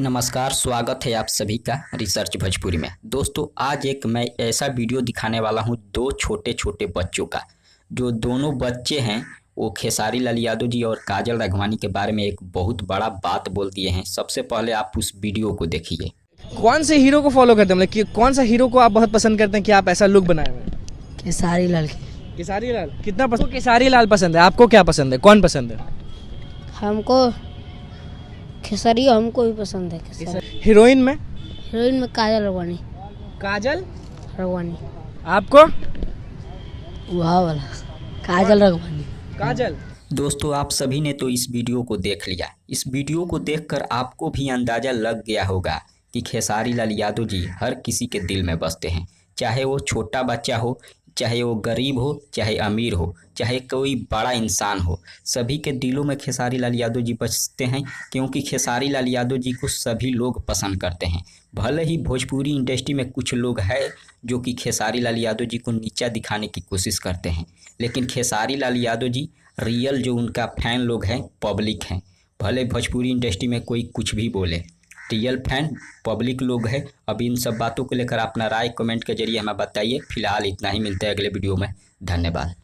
नमस्कार, स्वागत है आप सभी का रिसर्च भोजपुरी में। दोस्तों, आज मैं ऐसा वीडियो दिखाने वाला हूं दो छोटे छोटे बच्चों का। जो दोनों बच्चे हैं वो खेसारी लाल यादव जी और काजल राघवानी के बारे में एक बहुत बड़ा बात बोल दिए हैं। सबसे पहले आप उस वीडियो को देखिए। कौन से हीरो को फॉलो करते हैं, मतलब कि कौन सा हीरो को आप बहुत पसंद करते हैं कि आप ऐसा लुक बनाए हुए हैं? खेसारी लाल की। खेसारी लाल कितना पसंद? खेसारी लाल पसंद है, आपको क्या पसंद है, कौन पसंद है? हमको खेसारी, हमको भी पसंद है खेसारी। हीरोइन में? हीरोइन में काजल राघवानी। काजल राघवानी। आपको? वह वाला काजल राघवानी। काजल। दोस्तों, आप सभी ने तो इस वीडियो को देख लिया। इस वीडियो को देखकर आपको भी अंदाज़ा लग गया होगा कि खेसारी लाल यादव जी हर किसी के दिल में बसते हैं। चाहे वो छोटा बच्चा हो, चाहे वो गरीब हो, चाहे अमीर हो, चाहे कोई बड़ा इंसान हो, सभी के दिलों में खेसारी लाल यादव जी बसते हैं। क्योंकि खेसारी लाल यादव जी को सभी लोग पसंद करते हैं। भले ही भोजपुरी इंडस्ट्री में कुछ लोग हैं जो कि खेसारी लाल यादव जी को नीचा दिखाने की कोशिश करते हैं, लेकिन खेसारी लाल यादव जी रियल जो उनका फैन लोग हैं पब्लिक हैं। भले भोजपुरी इंडस्ट्री में कोई कुछ भी बोले, रियल फैन पब्लिक लोग हैं। अब इन सब बातों को लेकर अपना राय कमेंट के जरिए हमें बताइए। फिलहाल इतना ही, मिलते हैं अगले वीडियो में। धन्यवाद।